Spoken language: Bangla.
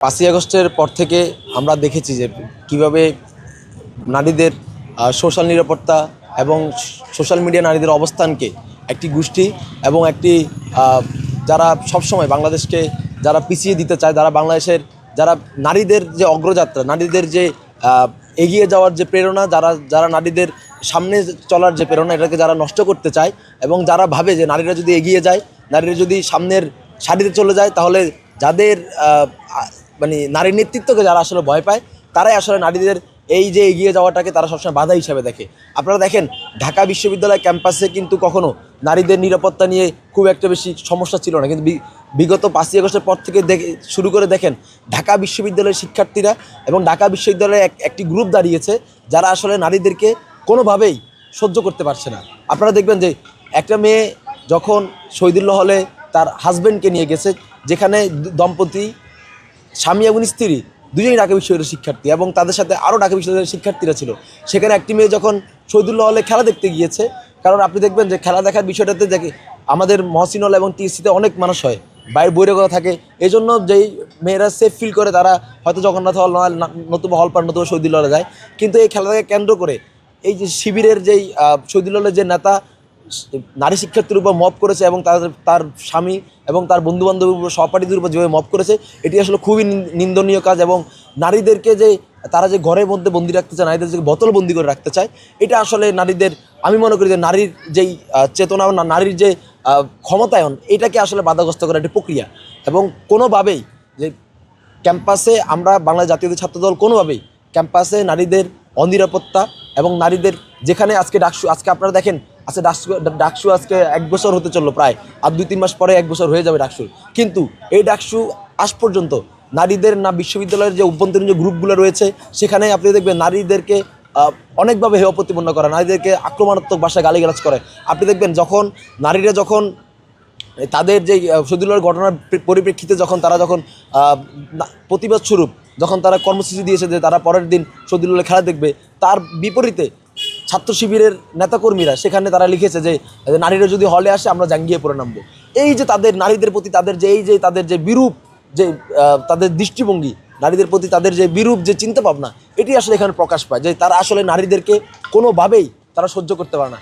5ই আগস্টের পর থেকে আমরা দেখেছি যে কিভাবে নারীদের সোশ্যাল নিরাপত্তা এবং সোশ্যাল মিডিয়া নারীদের অবস্থানকে একটি গোষ্ঠী এবং একটি যারা সবসময় বাংলাদেশকে যারা পিছিয়ে দিতে চায়, বাংলাদেশের যারা নারীদের যে অগ্রযাত্রা, নারীদের যে এগিয়ে যাওয়ার যে প্রেরণা, যারা নারীদের সামনে চলার যে প্রেরণা, এটাকে যারা নষ্ট করতে চায় এবং যারা ভাবে যে নারীরা যদি এগিয়ে যায়, নারীরা যদি সামনের সারিতে চলে যায়, তাহলে যাদের মানে নারীর নেতৃত্বকে যারা আসলে ভয় পায়, তারাই আসলে নারীদের এই যে এগিয়ে যাওয়াটাকে তারা সবসময় বাধা হিসাবে দেখে। আপনারা দেখেন ঢাকা বিশ্ববিদ্যালয় ক্যাম্পাসে কিন্তু কখনো নারীদের নিরাপত্তা নিয়ে খুব একটা বেশি সমস্যা ছিল না, কিন্তু বিগত 5ই আগস্টের পর থেকে শুরু করে দেখেন ঢাকা বিশ্ববিদ্যালয়ের শিক্ষার্থীরা এবং ঢাকা বিশ্ববিদ্যালয়ে একটি গ্রুপ দাঁড়িয়েছে যারা আসলে নারীদেরকে কোনোভাবেই সহ্য করতে পারছে না। আপনারা দেখবেন যে একটা মেয়ে যখন শহীদুল্লাহ হলে তার হাজব্যান্ডকে নিয়ে গেছে, যেখানে দম্পতি স্বামী এবং স্ত্রী দুজনেই ঢাকা বিশ্ববিদ্যালয়ের শিক্ষার্থী এবং তাদের সাথে আরও ঢাকা বিশ্ববিদ্যালয়ের শিক্ষার্থীরা ছিল। সেখানে একটি মেয়ে যখন শহীদুল্লাহ হলে খেলা দেখতে গিয়েছে, কারণ আপনি দেখবেন যে খেলা দেখার বিষয়টাতে দেখে আমাদের মহসিন হল এবং টিএসসিতে অনেক মানুষ হয়, বাইরে বহিরাগত থাকে, এই জন্য যেই মেয়েরা সেফ ফিল করে তারা হয়তো জগন্নাথ হল নতুবা হল পার নতুবা শহীদুল্লাহ হলে যায়। কিন্তু এই খেলাটাকে কেন্দ্র করে এই যে শিবিরের যেই শহীদুল্লাহের যে নেতা নারী শিক্ষার্থীর উপর মব করেছে এবং তার স্বামী এবং তার বন্ধুবান্ধবের উপর, সহপাঠীদের উপর যেভাবে মব করেছে, এটি আসলে খুবই নিন্দনীয় কাজ। এবং নারীদেরকে যে তারা যে ঘরের মধ্যে বন্দি রাখতে চায়, নারীদের যে বোতল বন্দি করে রাখতে চায়, এটা আসলে নারীদের, আমি মনে করি যে নারীর যেই চেতনা, নারীর যে ক্ষমতায়ন, এটাকে আসলে বাধাগ্রস্ত করার একটি প্রক্রিয়া। এবং কোনোভাবেই যে ক্যাম্পাসে আমরা বাংলা জাতীয় ছাত্রদল কোনোভাবেই ক্যাম্পাসে নারীদের অনিরাপত্তা এবং নারীদের যেখানে আজকে আপনারা দেখেন ডাকসু আজকে 1 বছর হতে চললো, প্রায় আর 2-3 মাস পরে 1 বছর হয়ে যাবে ডাকসুর। কিন্তু এই ডাকসু আজ পর্যন্ত নারীদের না বিশ্ববিদ্যালয়ের যে অভ্যন্তরীণ যে গ্রুপগুলো রয়েছে, সেখানে আপনি দেখবেন নারীদেরকে অনেকভাবে হেয় প্রতিপন্ন করা, নারীদেরকে আক্রমণাত্মক ভাষায় গালিগালাজ করে। আপনি দেখবেন নারীরা যখন তাদের যে শহীদুল্লাহর ঘটনার পরিপ্রেক্ষিতে তারা প্রতিবাদ স্বরূপ যখন তারা কর্মসূচি দিয়েছে যে তারা পরের দিন শহীদুল্লাহর খেলা দেখবে, তার বিপরীতে ছাত্র শিবিরের নেতাকর্মীরা সেখানে তারা লিখেছে যে নারীরা যদি হলে আসে আমরা জাঙ্গিয়ে পড়ে নামবো। এই যে তাদের নারীদের প্রতি তাদের যে বিরূপ যে তাদের দৃষ্টিভঙ্গি, নারীদের প্রতি তাদের যে বিরূপ যে চিন্তা ভাবনা, এটি আসলে এখানে প্রকাশ পায় যে তারা আসলে নারীদেরকে কোনোভাবেই তারা সহ্য করতে পারে না।